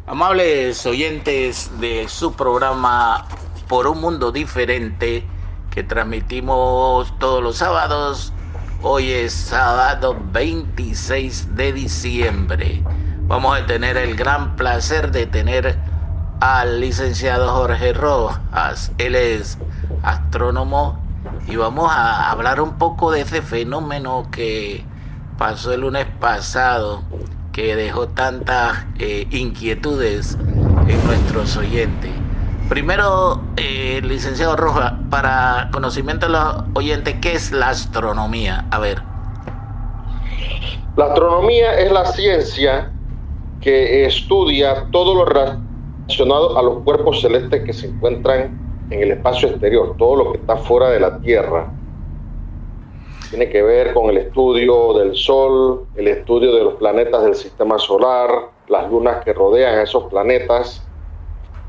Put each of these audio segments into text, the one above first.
Amables oyentes de su programa Por un Mundo Diferente, que transmitimos todos los sábados. Hoy es sábado 26 de diciembre. Vamos a tener el gran placer de tener al licenciado Jorge Rojas. Él es astrónomo y vamos a hablar un poco de ese fenómeno que pasó el lunes pasado, que dejó tantas inquietudes en nuestros oyentes. Primero, licenciado Rojas, para conocimiento de los oyentes, ¿qué es la astronomía? A ver. La astronomía es la ciencia que estudia todo lo relacionado a los cuerpos celestes que se encuentran en el espacio exterior, todo lo que está fuera de la Tierra. Tiene que ver con el estudio del Sol, el estudio de los planetas del sistema solar, las lunas que rodean a esos planetas.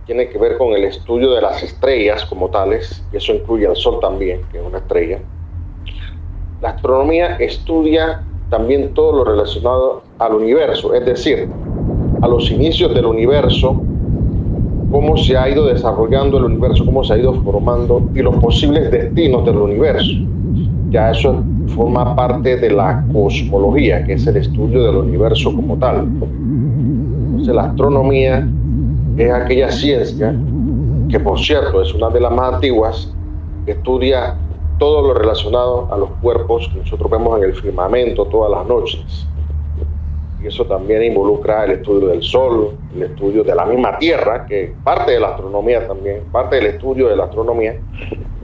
Tiene que ver con el estudio de las estrellas como tales, y eso incluye al Sol también, que es una estrella. La astronomía estudia también todo lo relacionado al universo, es decir, a los inicios del universo, cómo se ha ido desarrollando el universo, cómo se ha ido formando y los posibles destinos del universo. Ya eso forma parte de la cosmología, que es el estudio del universo como tal. Entonces la astronomía es aquella ciencia que, por cierto, es una de las más antiguas, que estudia todo lo relacionado a los cuerpos que nosotros vemos en el firmamento todas las noches. Y eso también involucra el estudio del Sol, el estudio de la misma Tierra, que parte de la astronomía también, parte del estudio de la astronomía,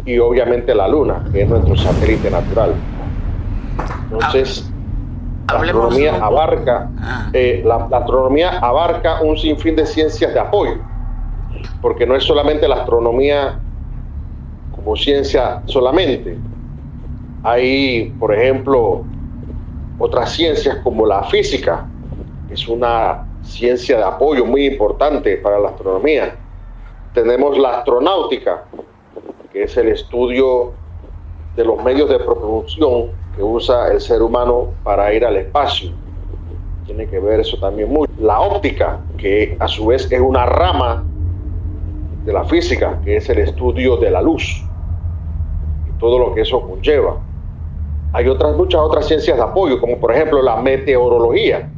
y obviamente la Luna, que es nuestro satélite natural. Entonces, la astronomía abarca un sinfín de ciencias de apoyo, porque no es solamente la astronomía como ciencia solamente. Hay, por ejemplo, otras ciencias como la física, que es una ciencia de apoyo muy importante para la astronomía. Tenemos la astronáutica, que es el estudio de los medios de propulsión que usa el ser humano para ir al espacio. Tiene que ver eso también mucho. La óptica, que a su vez es una rama de la física, que es el estudio de la luz y todo lo que eso conlleva. Hay muchas otras ciencias de apoyo, como por ejemplo la meteorología,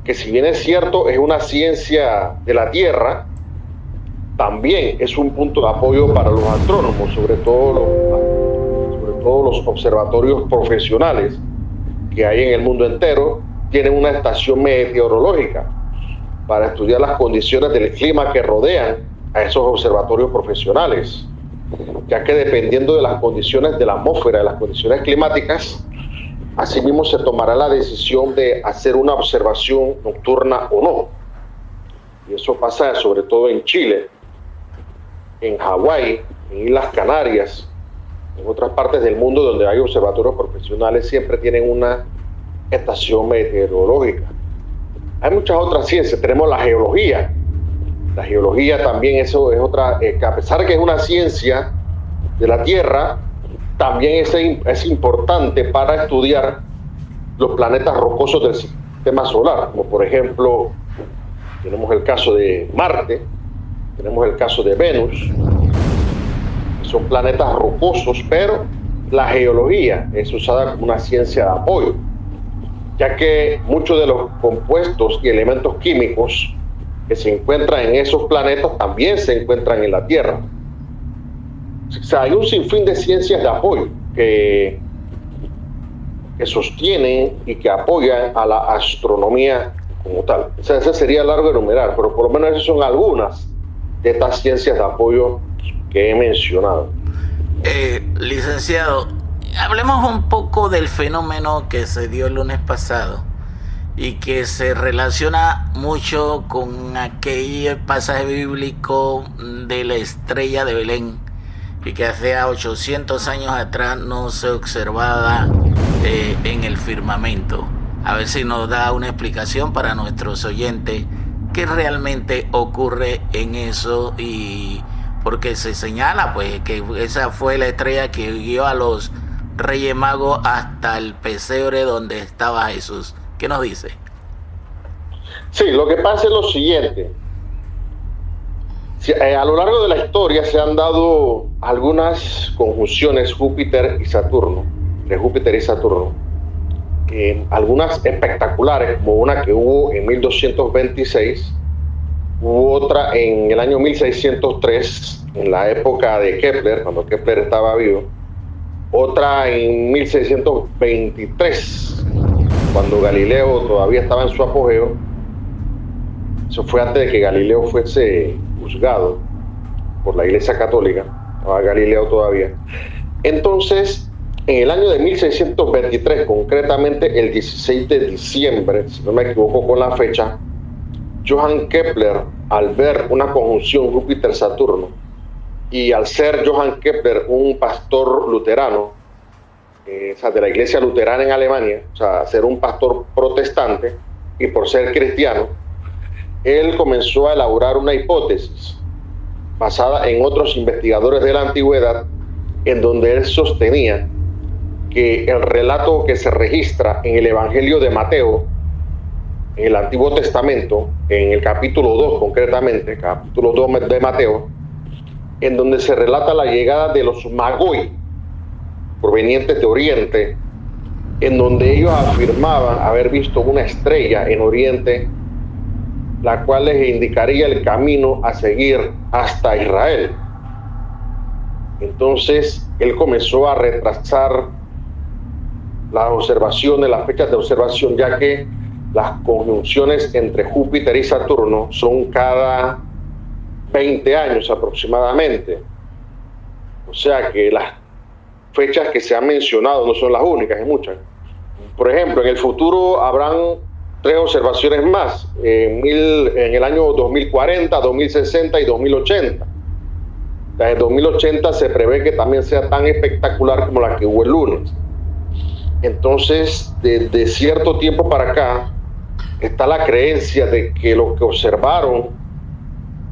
que si bien es cierto es una ciencia de la Tierra, también es un punto de apoyo para los astrónomos, sobre todo los observatorios profesionales que hay en el mundo entero. Tienen una estación meteorológica para estudiar las condiciones del clima que rodean a esos observatorios profesionales, ya que dependiendo de las condiciones de la atmósfera, de las condiciones climáticas, asimismo se tomará la decisión de hacer una observación nocturna o no. Y eso pasa sobre todo en Chile, en Hawái, en Islas Canarias, en otras partes del mundo donde hay observatorios profesionales, siempre tienen una estación meteorológica. Hay muchas otras ciencias. Tenemos la geología. La geología también eso es otra, que a pesar que es una ciencia de la Tierra, también es importante para estudiar los planetas rocosos del sistema solar, como por ejemplo tenemos el caso de Marte, tenemos el caso de Venus. Son planetas rocosos, pero la geología es usada como una ciencia de apoyo, ya que muchos de los compuestos y elementos químicos que se encuentran en esos planetas también se encuentran en la Tierra. O sea, hay un sinfín de ciencias de apoyo que sostienen y que apoyan a la astronomía como tal. O sea, ese sería largo de enumerar, pero por lo menos esas son algunas de estas ciencias de apoyo que he mencionado. Licenciado, hablemos un poco del fenómeno que se dio el lunes pasado y que se relaciona mucho con aquel pasaje bíblico de la estrella de Belén, y que hace 800 años atrás no se observaba en el firmamento. A ver si nos da una explicación para nuestros oyentes qué realmente ocurre en eso, y porque se señala pues que esa fue la estrella que guió a los Reyes Magos hasta el pesebre donde estaba Jesús. ¿Qué nos dice? Sí, lo que pasa es lo siguiente. A lo largo de la historia se han dado algunas conjunciones Júpiter y Saturno, de Júpiter y Saturno, algunas espectaculares, como una que hubo en 1226, hubo otra en el año 1603, en la época de Kepler, cuando Kepler estaba vivo, otra en 1623, cuando Galileo todavía estaba en su apogeo. Eso fue antes de que Galileo fuese juzgado por la Iglesia Católica, estaba Galileo todavía. Entonces, en el año de 1623, concretamente el 16 de diciembre, si no me equivoco con la fecha, Johann Kepler, al ver una conjunción Júpiter-Saturno, y al ser Johann Kepler un pastor luterano, o sea, de la iglesia luterana en Alemania, o sea, ser un pastor protestante, y por ser cristiano, él comenzó a elaborar una hipótesis basada en otros investigadores de la antigüedad, en donde él sostenía que el relato que se registra en el Evangelio de Mateo, en el Antiguo Testamento, en el capítulo 2 concretamente, capítulo 2 de Mateo, en donde se relata la llegada de los Magoi, provenientes de Oriente, en donde ellos afirmaban haber visto una estrella en Oriente, la cual les indicaría el camino a seguir hasta Israel. Entonces, él comenzó a retrasar las observaciones, las fechas de observación, ya que las conjunciones entre Júpiter y Saturno son cada 20 años aproximadamente. O sea que las fechas que se han mencionado no son las únicas, hay muchas. Por ejemplo, en el futuro habrán 3 observaciones más, en el año 2040, 2060 y 2080. La de 2080 se prevé que también sea tan espectacular como la que hubo el lunes. Entonces, desde cierto tiempo para acá, está la creencia de que lo que observaron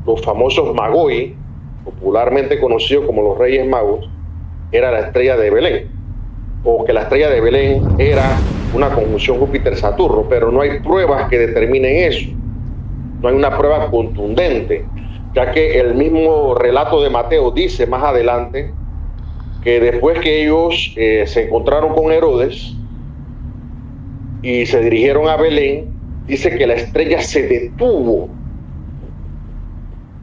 los famosos Magoi, popularmente conocidos como los Reyes Magos, era la estrella de Belén, o que la estrella de Belén era una conjunción Júpiter-Saturno, pero no hay pruebas que determinen eso. No hay una prueba contundente, ya que el mismo relato de Mateo dice más adelante que después que ellos se encontraron con Herodes y se dirigieron a Belén, dice que la estrella se detuvo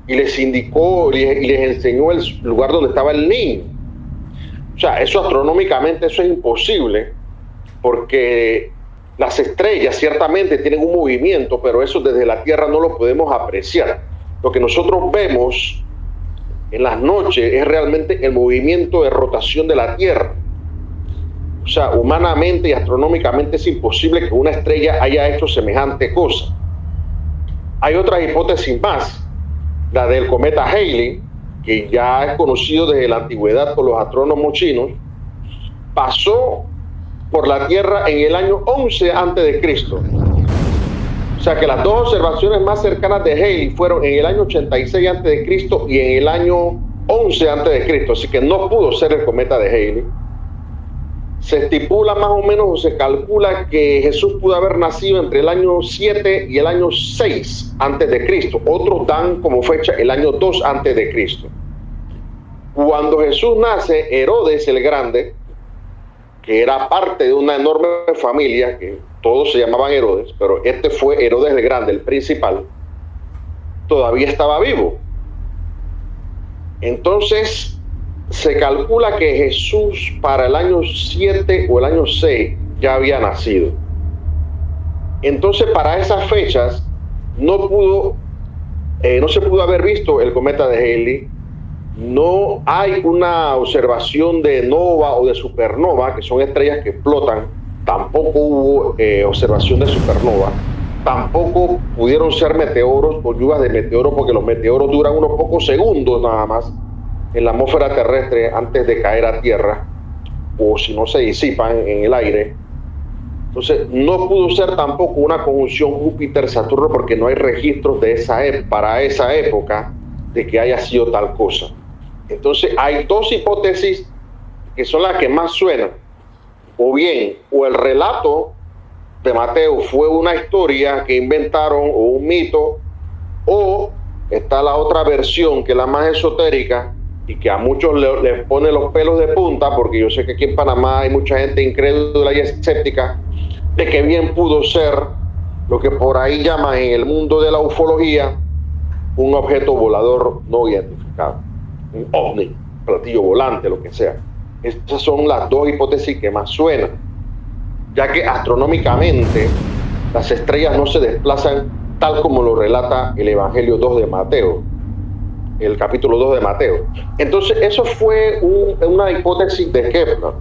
y les indicó y les enseñó el lugar donde estaba el niño. O sea, eso astronómicamente eso es imposible, porque las estrellas ciertamente tienen un movimiento, pero eso desde la Tierra no lo podemos apreciar. Lo que nosotros vemos en las noches es realmente el movimiento de rotación de la Tierra. O sea, humanamente y astronómicamente es imposible que una estrella haya hecho semejante cosa. Hay otras hipótesis más, la del cometa Halley, que ya es conocido desde la antigüedad por los astrónomos chinos, pasó por la Tierra en el año 11 a.C. O sea que las 2 observaciones más cercanas de Halley fueron en el año 86 a.C. y en el año 11 a.C. Así que no pudo ser el cometa de Halley. Se estipula más o menos, o se calcula que Jesús pudo haber nacido entre el año 7 y el año 6 a.C. Otros dan como fecha el año 2 a.C. Cuando Jesús nace, Herodes el Grande, que era parte de una enorme familia, que todos se llamaban Herodes, pero este fue Herodes el Grande, el principal, todavía estaba vivo. Entonces, se calcula que Jesús para el año 7 o el año 6 ya había nacido. Entonces, para esas fechas, no se pudo haber visto el cometa de Halley. No hay una observación de nova o de supernova, que son estrellas que explotan. Tampoco hubo observación de supernova. Tampoco pudieron ser meteoros o lluvias de meteoros, porque los meteoros duran unos pocos segundos nada más en la atmósfera terrestre antes de caer a tierra, o si no se disipan en el aire. Entonces no pudo ser tampoco una conjunción Júpiter-Saturno, porque no hay registros de para esa época de que haya sido tal cosa. Entonces hay 2 hipótesis que son las que más suenan. O bien, o el relato de Mateo fue una historia que inventaron o un mito, o está la otra versión, que es la más esotérica y que a muchos les pone los pelos de punta, porque yo sé que aquí en Panamá hay mucha gente incrédula y escéptica, de que bien pudo ser lo que por ahí llaman en el mundo de la ufología un objeto volador no identificado, un ovni, platillo volante, lo que sea. Esas son las dos hipótesis que más suenan, ya que astronómicamente las estrellas no se desplazan tal como lo relata el Evangelio 2 de Mateo, el capítulo 2 de Mateo. Entonces eso fue una hipótesis de Kepler.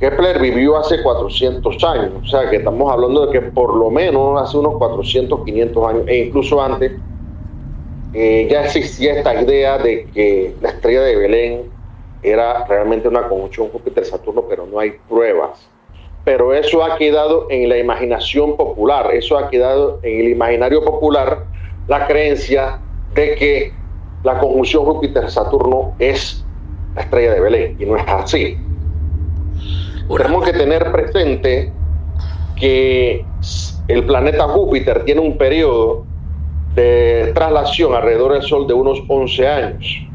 Kepler vivió hace 400 años, o sea que estamos hablando de que por lo menos hace unos 400, 500 años, e incluso antes, ya existía esta idea de que la estrella de Belén era realmente una conjunción Júpiter-Saturno, pero no hay pruebas. Pero eso ha quedado en la imaginación popular, eso ha quedado en el imaginario popular, la creencia de que la conjunción Júpiter-Saturno es la estrella de Belén, y no es así. Tenemos que tener presente que el planeta Júpiter tiene un periodo de traslación alrededor del Sol de unos 11 años.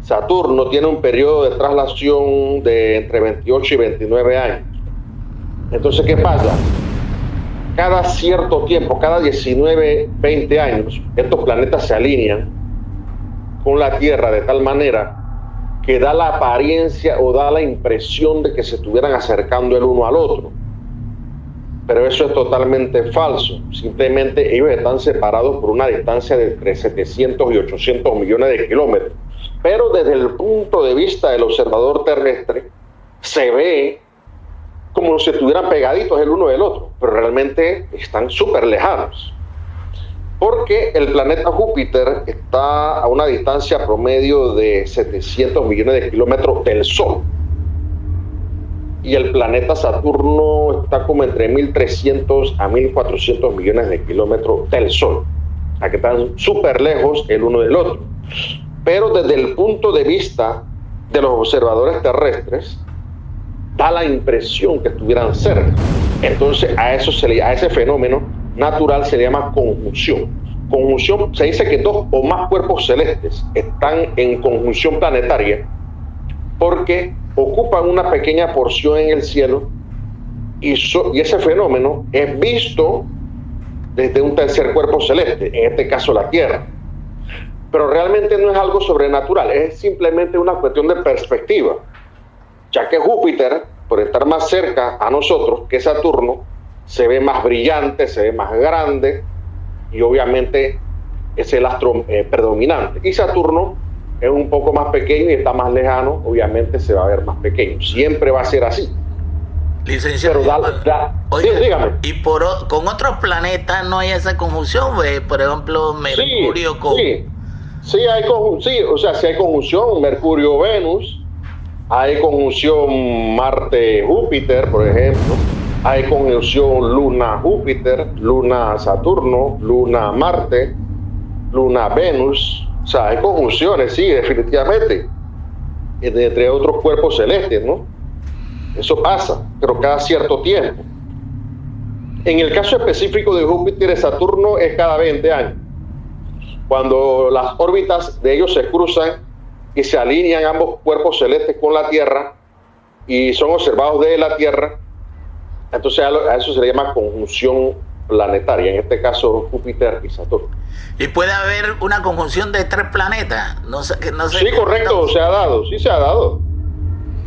Saturno tiene un periodo de traslación de entre 28 y 29 años. Entonces, ¿qué pasa? Cada cierto tiempo, cada 19, 20 años, estos planetas se alinean con la Tierra de tal manera que da la apariencia o da la impresión de que se estuvieran acercando el uno al otro. Pero eso es totalmente falso. Simplemente ellos están separados por una distancia de entre 700 y 800 millones de kilómetros. Pero desde el punto de vista del observador terrestre, se ve como si estuvieran pegaditos el uno del otro, pero realmente están súper lejanos. Porque el planeta Júpiter está a una distancia promedio de 700 millones de kilómetros del Sol. Y el planeta Saturno está como entre 1.300 a 1.400 millones de kilómetros del Sol. O sea que están súper lejos el uno del otro. Pero desde el punto de vista de los observadores terrestres, da la impresión que estuvieran cerca. Entonces a ese fenómeno natural se le llama conjunción. Conjunción, se dice que dos o más cuerpos celestes están en conjunción planetaria porque ocupan una pequeña porción en el cielo y ese fenómeno es visto desde un tercer cuerpo celeste, en este caso la Tierra. Pero realmente no es algo sobrenatural, es simplemente una cuestión de perspectiva, ya que Júpiter, por estar más cerca a nosotros que Saturno, se ve más brillante, se ve más grande y obviamente es el astro predominante. Y Saturno es un poco más pequeño y está más lejano, obviamente se va a ver más pequeño. Siempre va a ser así. Licenciado, sí, dígame. ¿Y con otros planetas no hay esa conjunción? Por ejemplo, Mercurio sí, hay conjunción Mercurio-Venus, hay conjunción Marte-Júpiter, por ejemplo, hay conjunción Luna-Júpiter, Luna-Saturno, Luna-Marte, Luna-Venus. O sea, hay conjunciones, sí, definitivamente, entre otros cuerpos celestes, ¿no? Eso pasa, pero cada cierto tiempo. En el caso específico de Júpiter y Saturno es cada 20 años. Cuando las órbitas de ellos se cruzan y se alinean ambos cuerpos celestes con la Tierra y son observados desde la Tierra, entonces a eso se le llama conjunción planetaria, en este caso Júpiter y Saturno. ¿Y puede haber una conjunción de 3 planetas? No sé, sí, correcto, se ha dado.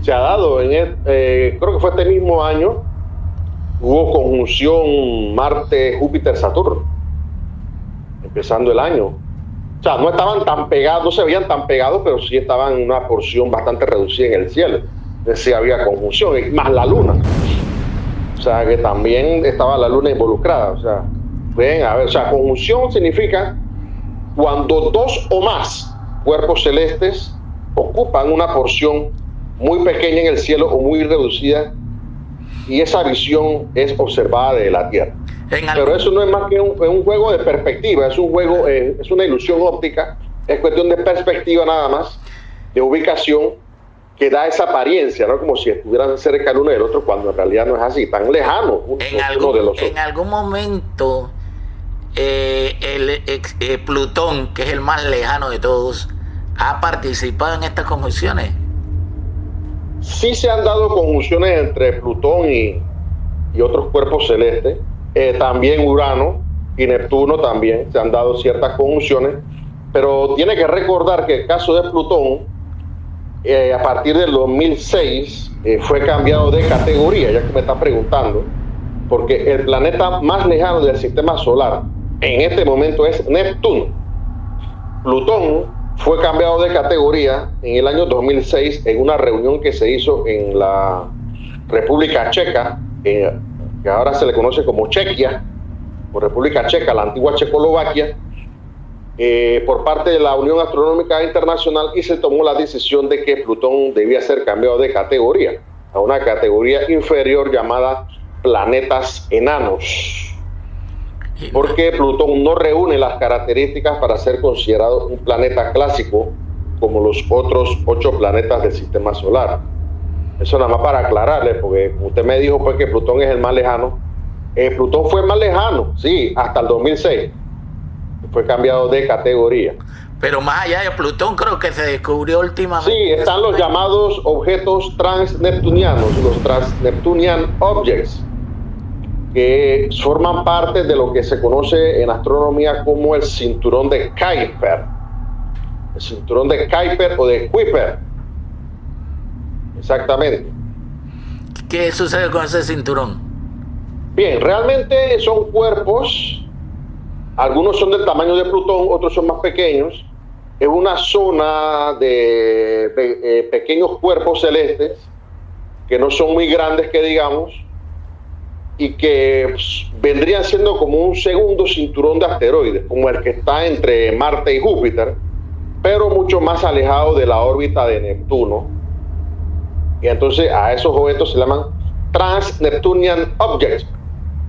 Se ha dado, creo que fue este mismo año, hubo conjunción Marte-Júpiter-Saturno, empezando el año. O sea, no estaban tan pegados, no se veían tan pegados, pero sí estaban en una porción bastante reducida en el cielo. Entonces sí había conjunción, más la luna. O sea, que también estaba la luna involucrada. O sea, ven a ver, o sea, conjunción significa cuando 2 o más cuerpos celestes ocupan una porción muy pequeña en el cielo o muy reducida, y esa visión es observada de la Tierra. Pero eso no es más que un juego de perspectiva, es un juego, es una ilusión óptica, es cuestión de perspectiva nada más, de ubicación, que da esa apariencia, ¿no? Como si estuvieran cerca el uno del otro, cuando en realidad no es así, tan lejano uno de los otros. En algún momento Plutón, que es el más lejano de todos, ha participado en estas conjunciones? Sí se han dado conjunciones entre Plutón y otros cuerpos celestes, también Urano y Neptuno también se han dado ciertas conjunciones, pero tiene que recordar que el caso de Plutón, a partir del 2006, fue cambiado de categoría, ya que me está preguntando, porque el planeta más lejano del sistema solar en este momento es Neptuno. Plutón fue cambiado de categoría en el año 2006 en una reunión que se hizo en la República Checa, que ahora se le conoce como Chequia, o República Checa, la antigua Checoslovaquia, por parte de la Unión Astronómica Internacional, y se tomó la decisión de que Plutón debía ser cambiado de categoría a una categoría inferior llamada planetas enanos, porque Plutón no reúne las características para ser considerado un planeta clásico como los otros 8 planetas del sistema solar. Eso nada más para aclararle, porque usted me dijo pues que Plutón es el más lejano. Plutón fue el más lejano, sí, hasta el 2006. Fue cambiado de categoría. Pero más allá de Plutón, creo que se descubrió últimamente. Sí, están los llamados objetos transneptunianos, los Transneptunian Objects, que forman parte de lo que se conoce en astronomía como el cinturón de Kuiper. El cinturón de Kuiper o de Kuiper. Exactamente. ¿Qué sucede con ese cinturón? Bien, realmente son cuerpos, algunos son del tamaño de Plutón, otros son más pequeños. Es una zona de pequeños cuerpos celestes que no son muy grandes, que digamos, y que vendrían siendo como un segundo cinturón de asteroides, como el que está entre Marte y Júpiter, pero mucho más alejado de la órbita de Neptuno. Y entonces a esos objetos se llaman Transneptunian Objects,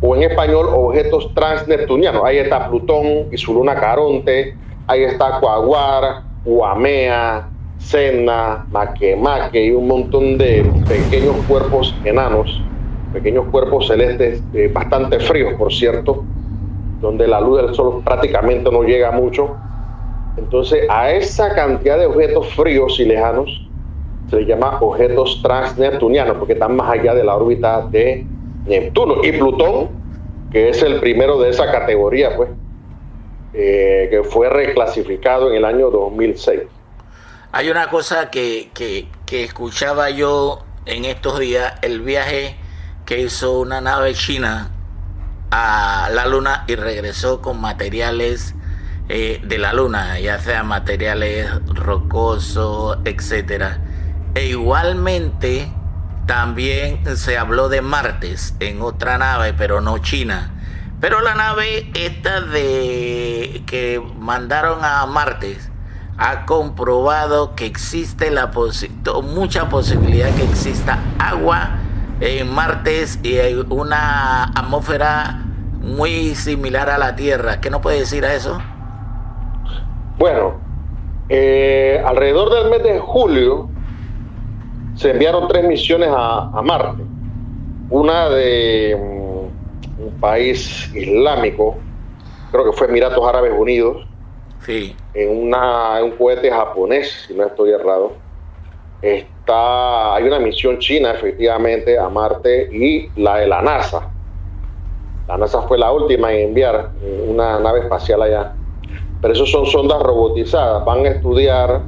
o en español objetos transneptunianos. Ahí está Plutón y su luna Caronte, ahí está Quaoar, Huamea, Sedna, Makemake y un montón de pequeños cuerpos enanos, pequeños cuerpos celestes bastante fríos, por cierto, donde la luz del sol prácticamente no llega mucho. Entonces a esa cantidad de objetos fríos y lejanos se les llama objetos transneptunianos, porque están más allá de la órbita de Neptuno. Y Plutón, que es el primero de esa categoría, pues, que fue reclasificado en el año 2006. Hay una cosa que escuchaba yo en estos días, el viaje que hizo una nave china a la Luna y regresó con materiales de la Luna, ya sea materiales rocosos, etcétera. E igualmente también se habló de Marte en otra nave, pero no china. Pero la nave esta que mandaron a Marte ha comprobado que existe mucha posibilidad que exista agua en Marte y hay una atmósfera muy similar a la Tierra. ¿Qué nos puede decir a eso? Bueno, alrededor del mes de julio se enviaron 3 misiones a Marte. Una de un país islámico, creo que fue Emiratos Árabes Unidos, sí, en un cohete japonés, si no estoy errado. Hay una misión china, efectivamente, a Marte, y la de la NASA. La NASA fue la última en enviar una nave espacial allá. Pero esos son sondas robotizadas. Van a estudiar,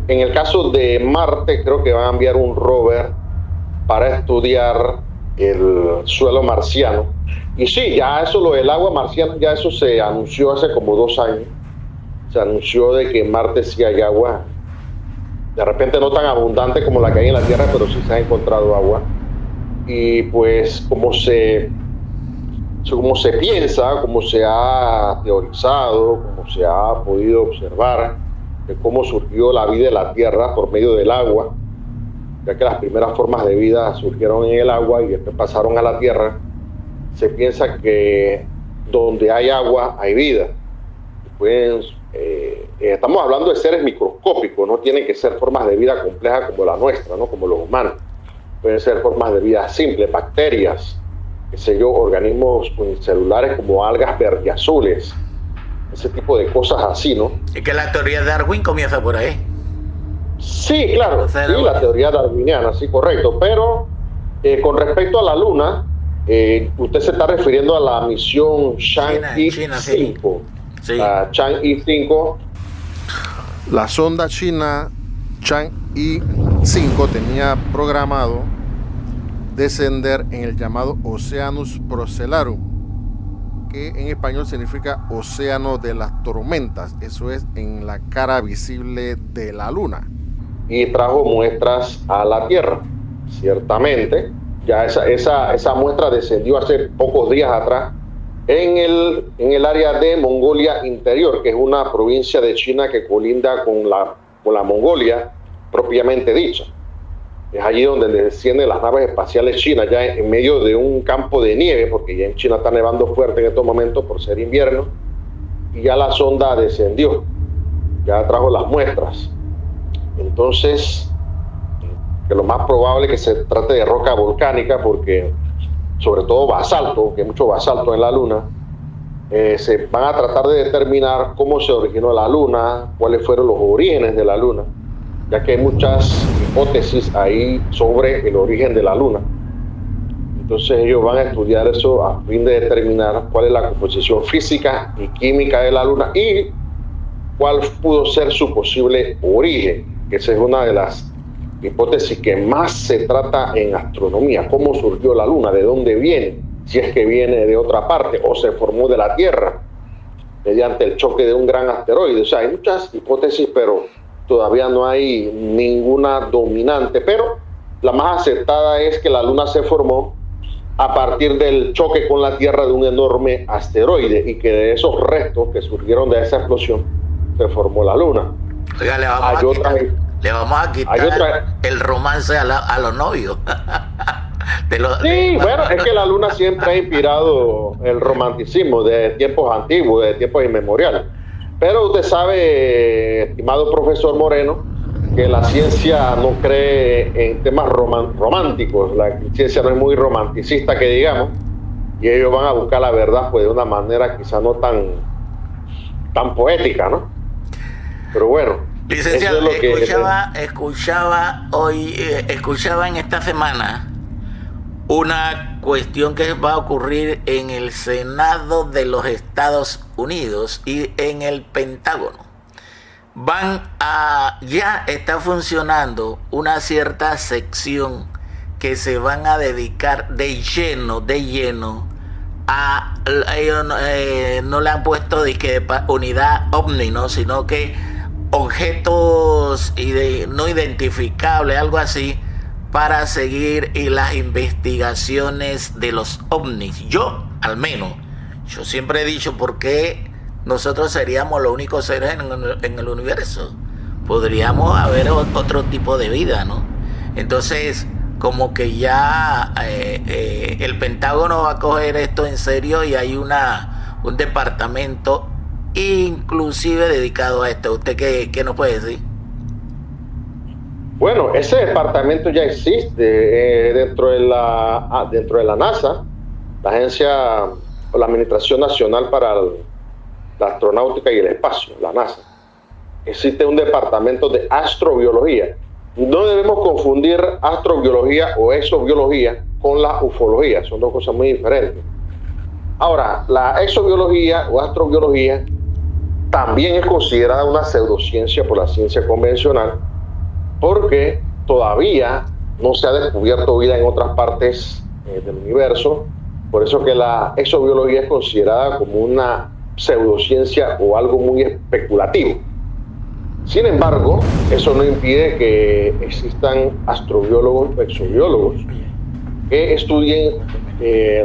en el caso de Marte, creo que van a enviar un rover para estudiar el suelo marciano. Y sí, ya eso, lo del agua marciana, ya eso se anunció hace como 2 años. Se anunció de que en Marte sí hay agua. De repente no tan abundante como la que hay en la Tierra, pero sí se ha encontrado agua. Y pues como se piensa, como se ha teorizado, como se ha podido observar de cómo surgió la vida de la Tierra por medio del agua, ya que las primeras formas de vida surgieron en el agua y después pasaron a la Tierra, se piensa que donde hay agua hay vida. Pues, estamos hablando de seres microscópicos, no tienen que ser formas de vida complejas como la nuestra, ¿no? Como los humanos. Pueden ser formas de vida simples, bacterias, qué sé yo, organismos unicelulares como algas verdeazules, ese tipo de cosas así, ¿no? Es que la teoría de Darwin comienza por ahí. Sí, claro, sí, la teoría darwiniana, sí, correcto, pero con respecto a la Luna, usted se está refiriendo a la misión Chang'e 5. Sí. La Chang'e 5. La sonda china Chang'e 5 tenía programado descender en el llamado Oceanus Procellarum, que en español significa océano de las tormentas, eso es en la cara visible de la Luna. Y trajo muestras a la Tierra, ciertamente. Ya esa muestra descendió hace pocos días atrás en el área de Mongolia Interior, que es una provincia de China que colinda con la Mongolia propiamente dicha. Es allí donde descienden las naves espaciales chinas, ya en medio de un campo de nieve, porque ya en China está nevando fuerte en estos momentos por ser invierno, y ya la sonda descendió, ya trajo las muestras. Entonces, que lo más probable es que se trate de roca volcánica, porque sobre todo basalto, que hay mucho basalto en la Luna, se van a tratar de determinar cómo se originó la Luna, cuáles fueron los orígenes de la Luna, ya que hay muchas hipótesis ahí sobre el origen de la Luna. Entonces ellos van a estudiar eso a fin de determinar cuál es la composición física y química de la Luna y cuál pudo ser su posible origen, que esa es una de las hipótesis que más se trata en astronomía. ¿Cómo surgió la Luna? ¿De dónde viene? Si es que viene de otra parte o se formó de la Tierra mediante el choque de un gran asteroide. O sea, hay muchas hipótesis, pero todavía no hay ninguna dominante. Pero la más aceptada es que la Luna se formó a partir del choque con la Tierra de un enorme asteroide y que de esos restos que surgieron de esa explosión se formó la Luna. Oiga, le vamos a quitar el romance a los novios. Bueno, es que la Luna siempre ha inspirado el romanticismo de tiempos antiguos, de tiempos inmemoriales. Pero usted sabe, estimado profesor Moreno, que la ciencia no cree en temas románticos. La ciencia no es muy romanticista, que digamos, y ellos van a buscar la verdad pues de una manera quizá no tan poética, ¿no? Pero bueno. Licenciado, escuchaba en esta semana una cuestión que va a ocurrir en el Senado de los Estados Unidos y en el Pentágono. Ya está funcionando una cierta sección que se van a dedicar de lleno a, no le han puesto unidad OVNI, ¿no? Sino que objetos no identificables, algo así, para seguir las investigaciones de los ovnis. Yo siempre he dicho, ¿por qué nosotros seríamos los únicos seres en el universo? Podríamos haber otro tipo de vida, ¿no? Entonces, como que ya el Pentágono va a coger esto en serio y hay un departamento inclusive dedicado a esto. ¿Usted qué nos puede decir? Bueno, ese departamento ya existe dentro de la NASA, la agencia o la Administración Nacional para la Astronáutica y el Espacio, la NASA. Existe un departamento de astrobiología. No debemos confundir astrobiología o exobiología con la ufología, son dos cosas muy diferentes. Ahora, la exobiología o astrobiología también es considerada una pseudociencia por la ciencia convencional, porque todavía no se ha descubierto vida en otras partes del universo. Por eso que la exobiología es considerada como una pseudociencia o algo muy especulativo. Sin embargo, eso no impide que existan astrobiólogos o exobiólogos que estudien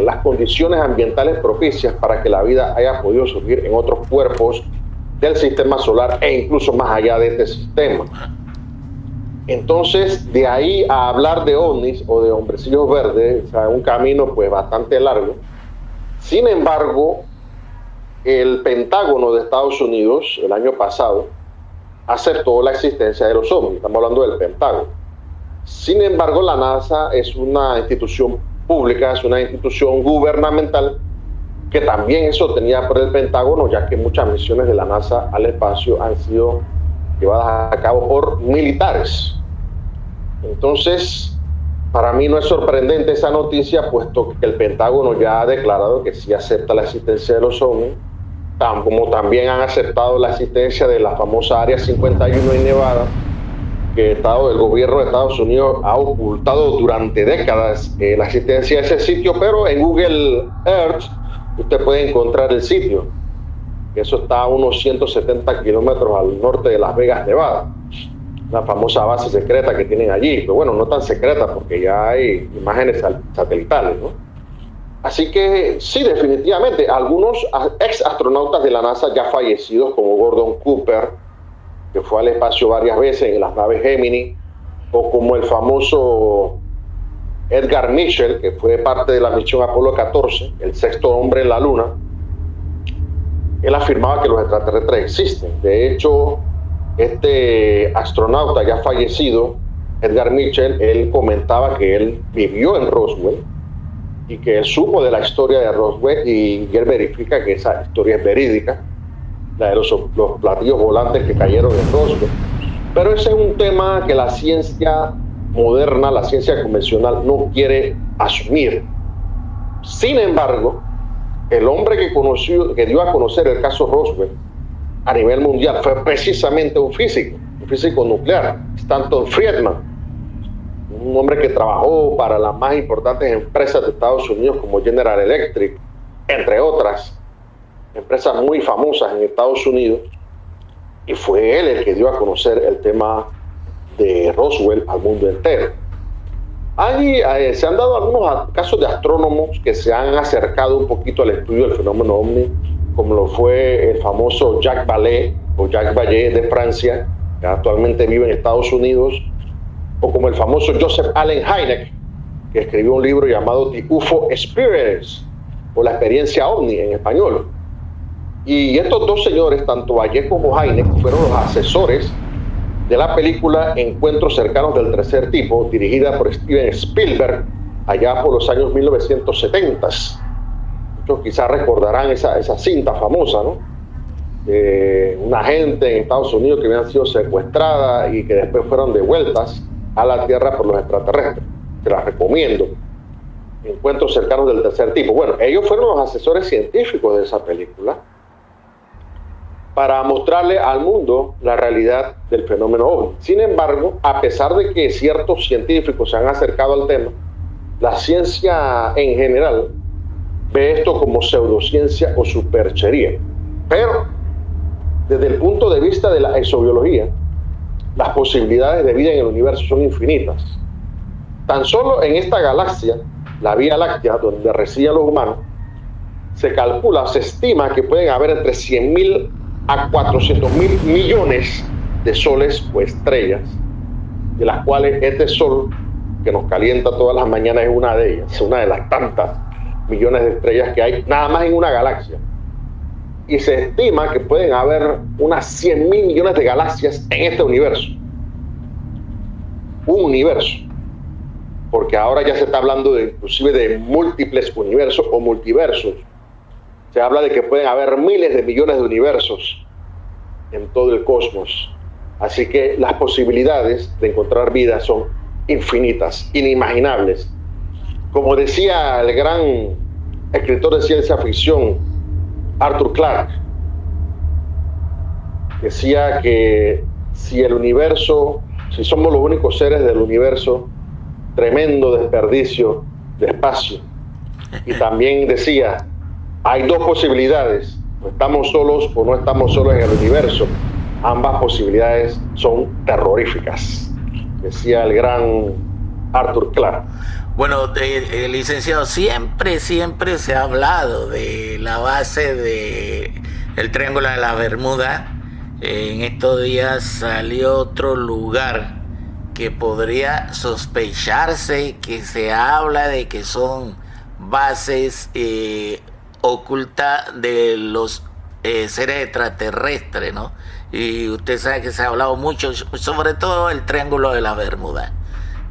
las condiciones ambientales propicias para que la vida haya podido surgir en otros cuerpos del sistema solar e incluso más allá de este sistema. Entonces, de ahí a hablar de ovnis o de hombrecillos verdes, o sea, un camino pues bastante largo. Sin embargo, el Pentágono de Estados Unidos el año pasado aceptó la existencia de los ovnis. Estamos hablando del Pentágono. Sin embargo, la NASA es una institución pública, es una institución gubernamental que también eso tenía por el Pentágono, ya que muchas misiones de la NASA al espacio han sido llevadas a cabo por militares. Entonces, para mí no es sorprendente esa noticia, puesto que el Pentágono ya ha declarado que sí acepta la existencia de los ovnis, como también han aceptado la existencia de la famosa Área 51 en Nevada, que el gobierno de Estados Unidos ha ocultado durante décadas la existencia de ese sitio, pero en Google Earth usted puede encontrar el sitio. Eso está a unos 170 kilómetros al norte de Las Vegas, Nevada. La famosa base secreta que tienen allí, pero bueno, no tan secreta porque ya hay imágenes satelitales, ¿no? Así que sí, definitivamente, algunos ex astronautas de la NASA ya fallecidos, como Gordon Cooper, que fue al espacio varias veces en las naves Gemini, o como el famoso Edgar Mitchell, que fue parte de la misión Apolo 14, el sexto hombre en la Luna, él afirmaba que los extraterrestres existen. De hecho, este astronauta ya fallecido, Edgar Mitchell, él comentaba que él vivió en Roswell y que él supo de la historia de Roswell, y él verifica que esa historia es verídica, la de los platillos volantes que cayeron en Roswell. Pero ese es un tema que la ciencia moderna, la ciencia convencional, no quiere asumir. Sin embargo, el hombre que dio a conocer el caso Roswell a nivel mundial fue precisamente un físico nuclear, Stanton Friedman, un hombre que trabajó para las más importantes empresas de Estados Unidos como General Electric, entre otras empresas muy famosas en Estados Unidos, y fue él el que dio a conocer el tema de Roswell al mundo entero. Ahí se han dado algunos casos de astrónomos que se han acercado un poquito al estudio del fenómeno ovni, como lo fue el famoso Jacques Vallée de Francia, que actualmente vive en Estados Unidos, o como el famoso Joseph Allen Hynek, que escribió un libro llamado The UFO Experience, o la experiencia ovni en español. Y estos dos señores, tanto Vallée como Hynek, fueron los asesores de la película Encuentros cercanos del tercer tipo, dirigida por Steven Spielberg, allá por los años 1970. Muchos quizás recordarán esa cinta famosa, ¿no? Una gente en Estados Unidos que habían sido secuestradas y que después fueron devueltas a la Tierra por los extraterrestres. Se las recomiendo. Encuentros cercanos del tercer tipo. Bueno, ellos fueron los asesores científicos de esa película para mostrarle al mundo la realidad del fenómeno ovni. Sin embargo, a pesar de que ciertos científicos se han acercado al tema, la ciencia en general ve esto como pseudociencia o superchería. Pero, desde el punto de vista de la exobiología, las posibilidades de vida en el universo son infinitas. Tan solo en esta galaxia, la Vía Láctea, donde residen los humanos, se calcula, se estima que pueden haber entre 100.000 a 400.000 millones de soles o estrellas, de las cuales este sol que nos calienta todas las mañanas es una de ellas, una de las tantas millones de estrellas que hay nada más en una galaxia. Y se estima que pueden haber unas 100.000 millones de galaxias en este universo. Un universo. Porque ahora ya se está hablando inclusive de múltiples universos o multiversos. Se habla de que pueden haber miles de millones de universos en todo el cosmos. Así que las posibilidades de encontrar vida son infinitas, inimaginables. Como decía el gran escritor de ciencia ficción, Arthur Clarke, decía que si el universo, si somos los únicos seres del universo, tremendo desperdicio de espacio. Y también decía, hay dos posibilidades, o estamos solos o no estamos solos en el universo. Ambas posibilidades son terroríficas, decía el gran Arthur Clarke. Bueno, licenciado, siempre se ha hablado de la base del Triángulo de la Bermuda. En estos días salió otro lugar que podría sospecharse, que se habla de que son bases ocultas de los seres extraterrestres, ¿no? Y usted sabe que se ha hablado mucho, sobre todo el Triángulo de la Bermuda,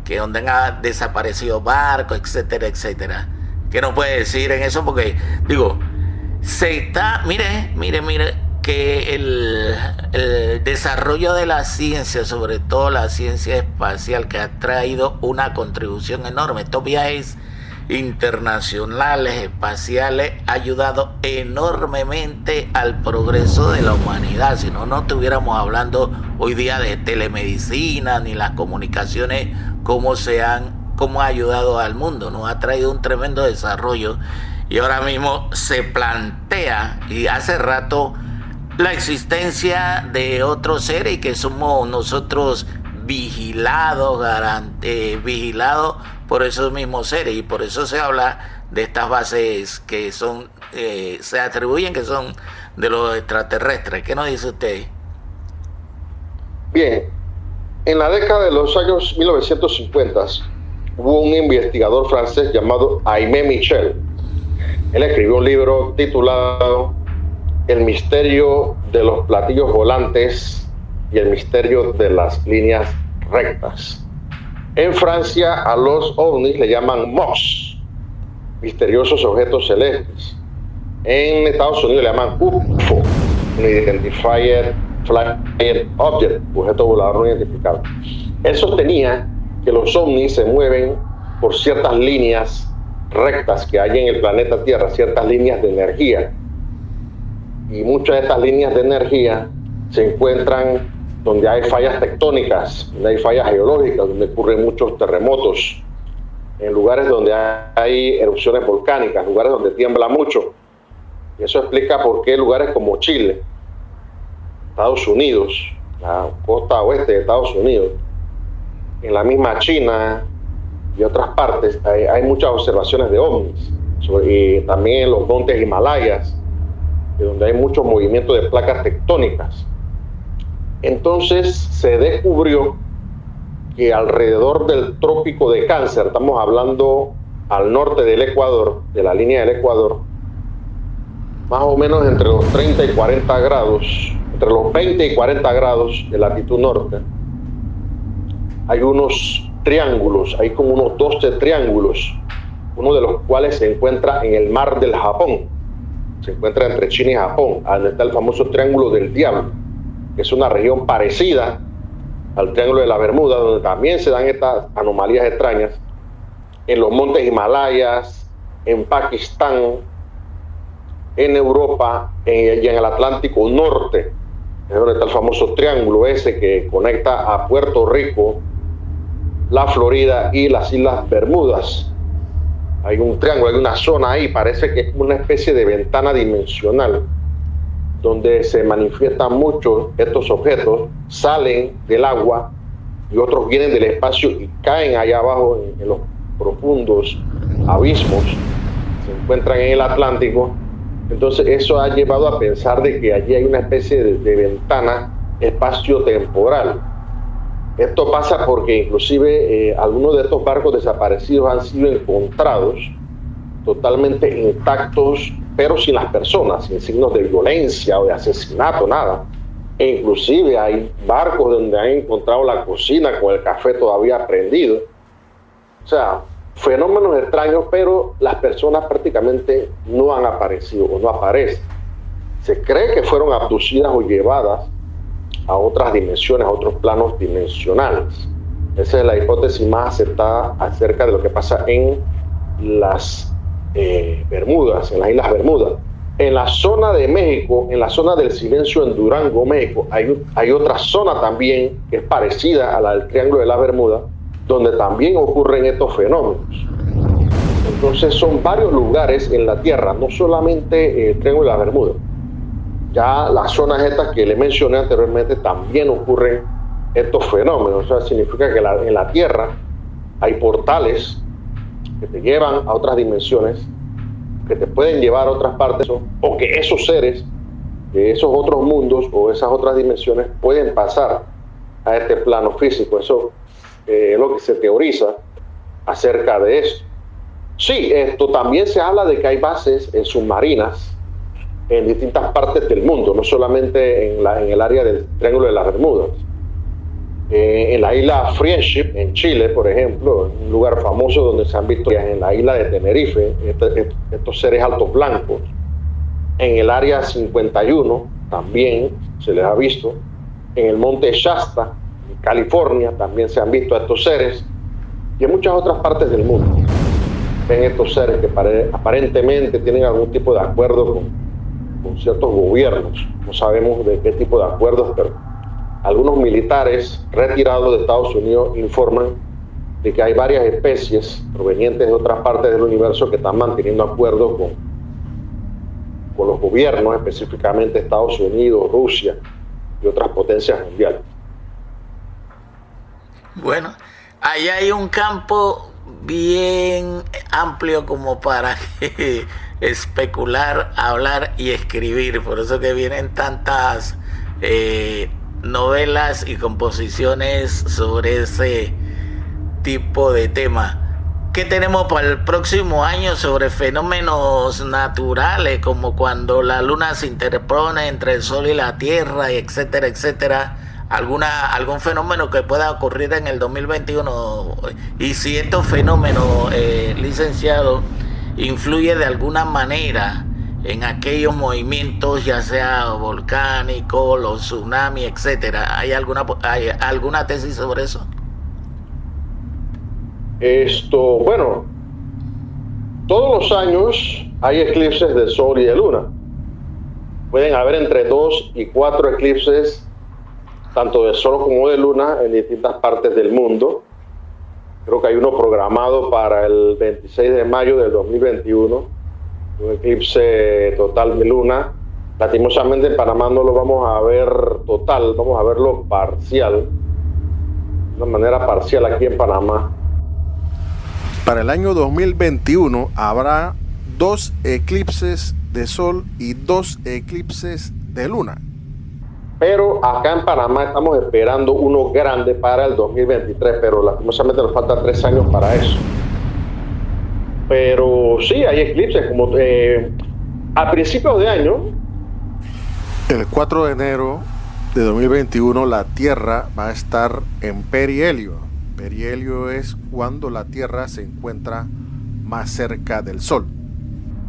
que donde han desaparecido barcos, etcétera, etcétera. ¿Qué nos puede decir en eso? Porque, digo, Mire, que el desarrollo de la ciencia, sobre todo la ciencia espacial, que ha traído una contribución enorme. Estos viajes internacionales, espaciales, ha ayudado enormemente al progreso de la humanidad. Si no, no estuviéramos hablando hoy día de telemedicina, ni las comunicaciones, cómo ha ayudado al mundo. Nos ha traído un tremendo desarrollo. Y ahora mismo se plantea, y hace rato, la existencia de otros seres, y que somos nosotros vigilados por esos mismos seres, y por eso se habla de estas bases que son, se atribuyen que son de los extraterrestres. ¿Qué nos dice usted? Bien, en la década de los años 1950 hubo un investigador francés llamado Aimé Michel. Él escribió un libro titulado El misterio de los platillos volantes y el misterio de las líneas rectas. En Francia a los ovnis le llaman MOX, misteriosos objetos celestes. En Estados Unidos le llaman UFO, Unidentified Flying Object, objeto volador no identificado. Él sostenía que los ovnis se mueven por ciertas líneas rectas que hay en el planeta Tierra, ciertas líneas de energía. Y muchas de estas líneas de energía se encuentran donde hay fallas tectónicas, donde hay fallas geológicas, donde ocurren muchos terremotos, en lugares donde hay erupciones volcánicas, lugares donde tiembla mucho. Y eso explica por qué lugares como Chile, Estados Unidos, la costa oeste de Estados Unidos, en la misma China y otras partes, hay muchas observaciones de ovnis, y también en los montes Himalayas, donde hay muchos movimientos de placas tectónicas. Entonces se descubrió que alrededor del trópico de Cáncer, estamos hablando al norte del Ecuador, de la línea del Ecuador, más o menos entre los 30 y 40 grados, entre los 20 y 40 grados de latitud norte, hay unos triángulos, hay como unos 12 triángulos, uno de los cuales se encuentra en el mar del Japón, se encuentra entre China y Japón, donde está el famoso Triángulo del Diablo, que es una región parecida al Triángulo de la Bermuda, donde también se dan estas anomalías extrañas, en los montes Himalayas, en Pakistán, en Europa y en el Atlántico Norte, es donde está el famoso triángulo ese que conecta a Puerto Rico, la Florida y las Islas Bermudas. Hay un triángulo, hay una zona ahí, parece que es una especie de ventana dimensional donde se manifiestan mucho estos objetos, salen del agua y otros vienen del espacio y caen allá abajo en los profundos abismos, se encuentran en el Atlántico. Entonces eso ha llevado a pensar de que allí hay una especie de ventana espacio-temporal. Esto pasa porque inclusive algunos de estos barcos desaparecidos han sido encontrados totalmente intactos, pero sin las personas, sin signos de violencia o de asesinato, nada. E inclusive hay barcos donde han encontrado la cocina con el café todavía prendido. O sea, fenómenos extraños, pero las personas prácticamente no han aparecido o no aparecen. Se cree que fueron abducidas o llevadas a otras dimensiones, a otros planos dimensionales. Esa es la hipótesis más aceptada acerca de lo que pasa en las Bermudas, en las Islas Bermudas. En la zona de México, en la zona del Silencio en Durango, México, hay otra zona también que es parecida a la del Triángulo de la Bermuda, donde también ocurren estos fenómenos. Entonces son varios lugares en la Tierra, no solamente el Triángulo de la Bermuda. Ya las zonas estas que le mencioné anteriormente también ocurren estos fenómenos. O sea, significa que en la Tierra hay portales que te llevan a otras dimensiones, que te pueden llevar a otras partes, o que esos seres de esos otros mundos o esas otras dimensiones pueden pasar a este plano físico. Eso es lo que se teoriza acerca de esto. Sí, esto también se habla de que hay bases submarinas en distintas partes del mundo, no solamente en el área del Triángulo de las Bermudas. En la isla Friendship, en Chile, por ejemplo, un lugar famoso donde se han visto en la isla de Tenerife, estos seres altos blancos, En el área 51 también se les ha visto. En el monte Shasta, en California, también se han visto a estos seres. Y en muchas otras partes del mundo ven estos seres que aparentemente tienen algún tipo de acuerdo con ciertos gobiernos. No sabemos de qué tipo de acuerdos, pero algunos militares retirados de Estados Unidos informan de que hay varias especies provenientes de otras partes del universo que están manteniendo acuerdos con los gobiernos, específicamente Estados Unidos, Rusia y otras potencias mundiales. Bueno, ahí hay un campo bien amplio como para especular, hablar y escribir. Por eso que vienen tantas novelas y composiciones sobre ese tipo de tema. ¿Qué tenemos para el próximo año sobre fenómenos naturales, como cuando la luna se interpone entre el sol y la tierra, etcétera, etcétera? ¿Algún fenómeno que pueda ocurrir en el 2021? Y si estos fenómenos, licenciado, influye de alguna manera en aquellos movimientos, ya sea volcánicos, los tsunamis, etcétera. ¿Hay alguna tesis sobre eso? Bueno, todos los años hay eclipses de sol y de luna. Pueden haber entre 2 y 4 eclipses, tanto de sol como de luna, en distintas partes del mundo. Creo que hay uno programado para el 26 de mayo del 2021, un eclipse total de luna. Lastimosamente en Panamá no lo vamos a ver total, vamos a verlo parcial, de una manera parcial aquí en Panamá. Para el año 2021 habrá 2 eclipses de sol y 2 eclipses de luna. Pero acá en Panamá estamos esperando uno grande para el 2023, pero lastimosamente nos faltan 3 años para eso. Pero sí, hay eclipses como a principios de año. El 4 de enero de 2021 la Tierra va a estar en perihelio. Perihelio es cuando la Tierra se encuentra más cerca del Sol.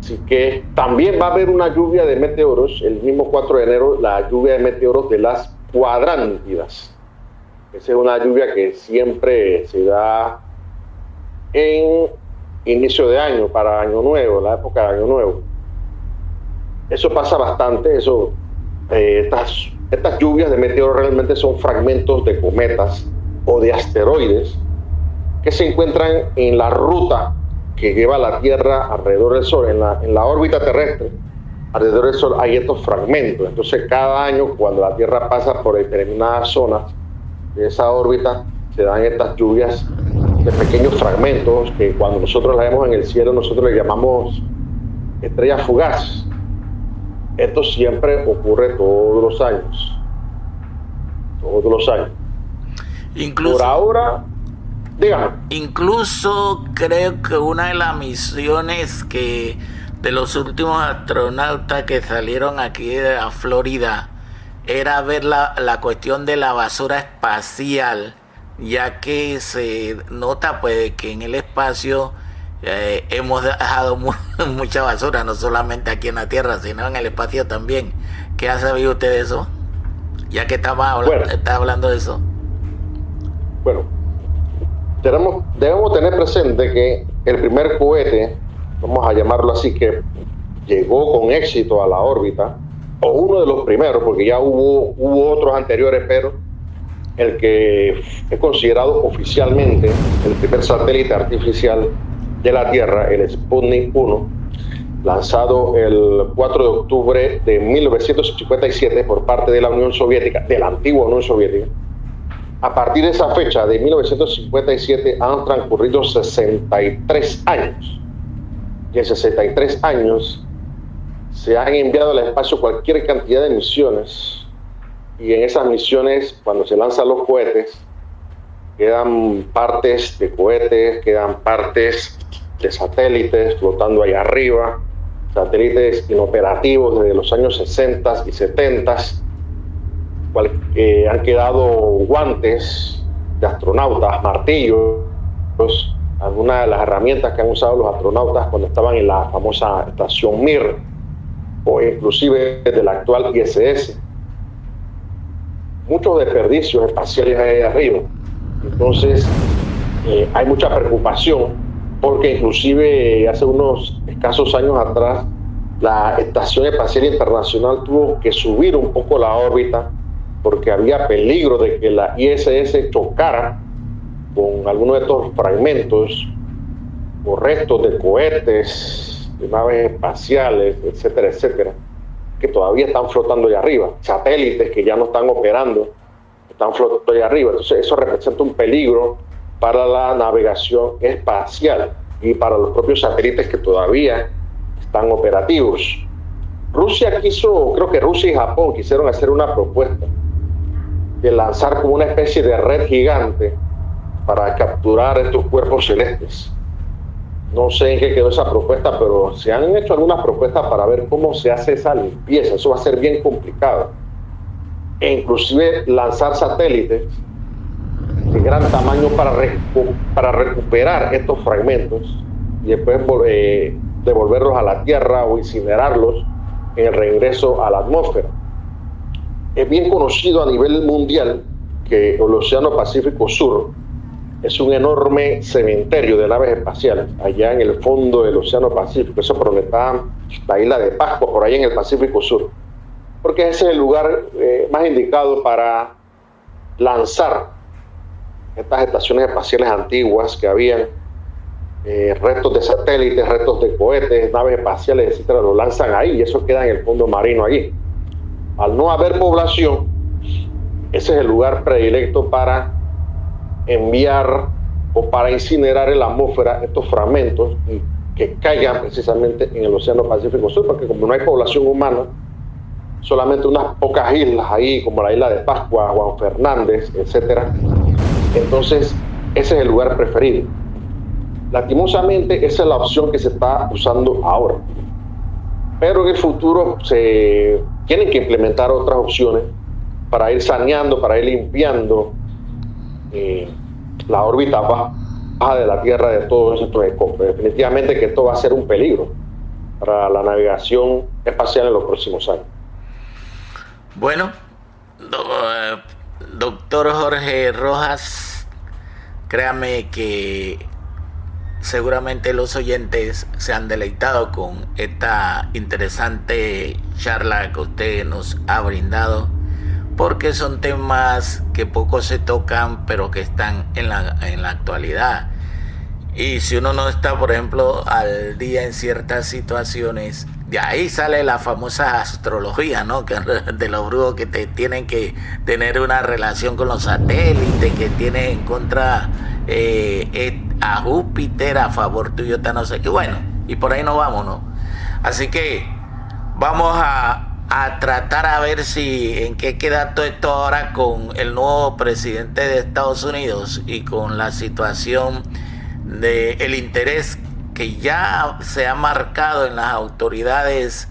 Así que también va a haber una lluvia de meteoros, el mismo 4 de enero, la lluvia de meteoros de las cuadrántidas. Esa es una lluvia que siempre se da en inicio de año, para Año Nuevo, la época de Año Nuevo. Eso pasa bastante, estas lluvias de meteoros realmente son fragmentos de cometas o de asteroides que se encuentran en la ruta que lleva la Tierra alrededor del Sol, en la órbita terrestre. Alrededor del Sol hay estos fragmentos. Entonces cada año, cuando la Tierra pasa por determinadas zonas de esa órbita, se dan estas lluvias de pequeños fragmentos que cuando nosotros las vemos en el cielo, nosotros le llamamos estrellas fugaces. Esto siempre ocurre todos los años. Todos los años. Incluso, por ahora, dígame. Incluso creo que una de las misiones de los últimos astronautas que salieron aquí a Florida era ver la cuestión de la basura espacial, ya que se nota pues que en el espacio hemos dejado mucha basura, no solamente aquí en la Tierra, sino en el espacio también. ¿Qué ha sabido usted de eso? Ya que está hablando de eso. Bueno, debemos tener presente que el primer cohete, vamos a llamarlo así, que llegó con éxito a la órbita, o uno de los primeros, porque ya hubo otros anteriores, pero el que es considerado oficialmente el primer satélite artificial de la Tierra, el Sputnik 1, lanzado el 4 de octubre de 1957 por parte de la Unión Soviética, de la antigua Unión Soviética. A partir de esa fecha, de 1957, han transcurrido 63 años. Y en 63 años se han enviado al espacio cualquier cantidad de misiones. Y en esas misiones, cuando se lanzan los cohetes, quedan partes de cohetes, quedan partes de satélites flotando ahí arriba, satélites inoperativos desde los años 60 y 70. Han quedado guantes de astronautas, martillos, algunas de las herramientas que han usado los astronautas cuando estaban en la famosa estación Mir. o inclusive del actual ISS. Muchos desperdicios espaciales ahí arriba. Entonces, hay mucha preocupación porque inclusive hace unos escasos años atrás la Estación Espacial Internacional tuvo que subir un poco la órbita porque había peligro de que la ISS chocara con algunos de estos fragmentos o restos de cohetes, de naves espaciales, etcétera, etcétera, que todavía están flotando allá arriba, satélites que ya no están operando, están flotando allá arriba. Entonces eso representa un peligro para la navegación espacial y para los propios satélites que todavía están operativos. Creo que Rusia y Japón quisieron hacer una propuesta de lanzar como una especie de red gigante para capturar estos cuerpos celestes. No sé en qué quedó esa propuesta, pero se han hecho algunas propuestas para ver cómo se hace esa limpieza. Eso va a ser bien complicado. E inclusive lanzar satélites de gran tamaño para recuperar estos fragmentos y después devolverlos a la Tierra o incinerarlos en el regreso a la atmósfera. Es bien conocido a nivel mundial que el Océano Pacífico Sur es un enorme cementerio de naves espaciales allá en el fondo del Océano Pacífico. Eso por donde está la isla de Pascua, por ahí en el Pacífico Sur, porque ese es el lugar más indicado para lanzar estas estaciones espaciales antiguas que habían, restos de satélites, restos de cohetes, naves espaciales, etcétera, lo lanzan ahí y eso queda en el fondo marino allí. Al no haber población, ese es el lugar predilecto para enviar o para incinerar en la atmósfera estos fragmentos y que caigan precisamente en el Océano Pacífico Sur, porque como no hay población humana, solamente unas pocas islas ahí, como la isla de Pascua, Juan Fernández, etcétera. Entonces, ese es el lugar preferido. Lastimosamente, esa es la opción que se está usando ahora. Pero en el futuro se tienen que implementar otras opciones para ir saneando, para ir limpiando la órbita baja de la Tierra de todos estos escombros. Definitivamente que esto va a ser un peligro para la navegación espacial en los próximos años. Bueno, doctor Jorge Rojas, créame que seguramente los oyentes se han deleitado con esta interesante charla que usted nos ha brindado, porque son temas que poco se tocan, pero que están en la actualidad. Y si uno no está, por ejemplo, al día en ciertas situaciones, de ahí sale la famosa astrología, ¿no? Que de los brujos que te tienen que tener una relación con los satélites, que tienen en contra a Júpiter, a favor tuyo, no sé qué. Bueno, y por ahí no vamos, ¿no? Así que vamos a tratar a ver en qué queda todo esto ahora con el nuevo presidente de Estados Unidos y con la situación del interés que ya se ha marcado en las autoridades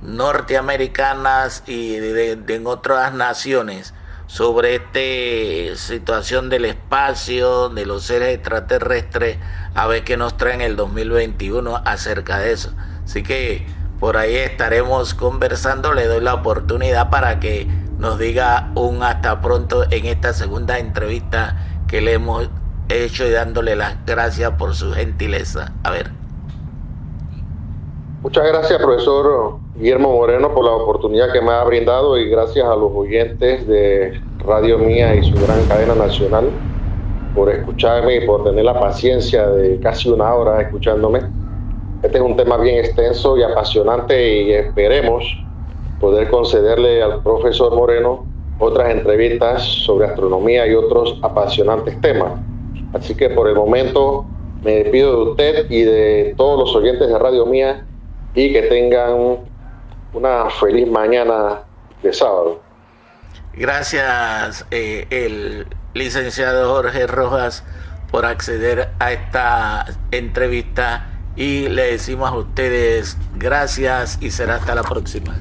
norteamericanas y en otras naciones sobre esta situación del espacio, de los seres extraterrestres, a ver qué nos traen el 2021 acerca de eso. Así que por ahí estaremos conversando. Le doy la oportunidad para que nos diga un hasta pronto en esta segunda entrevista que le hemos hecho y dándole las gracias por su gentileza. A ver. Muchas gracias, profesor Guillermo Moreno, por la oportunidad que me ha brindado y gracias a los oyentes de Radio Mía y su gran cadena nacional por escucharme y por tener la paciencia de casi una hora escuchándome. Este es un tema bien extenso y apasionante y esperemos poder concederle al profesor Moreno otras entrevistas sobre astronomía y otros apasionantes temas. Así que por el momento me despido de usted y de todos los oyentes de Radio Mía y que tengan una feliz mañana de sábado. Gracias, el licenciado Jorge Rojas, por acceder a esta entrevista y le decimos a ustedes gracias y será hasta la próxima.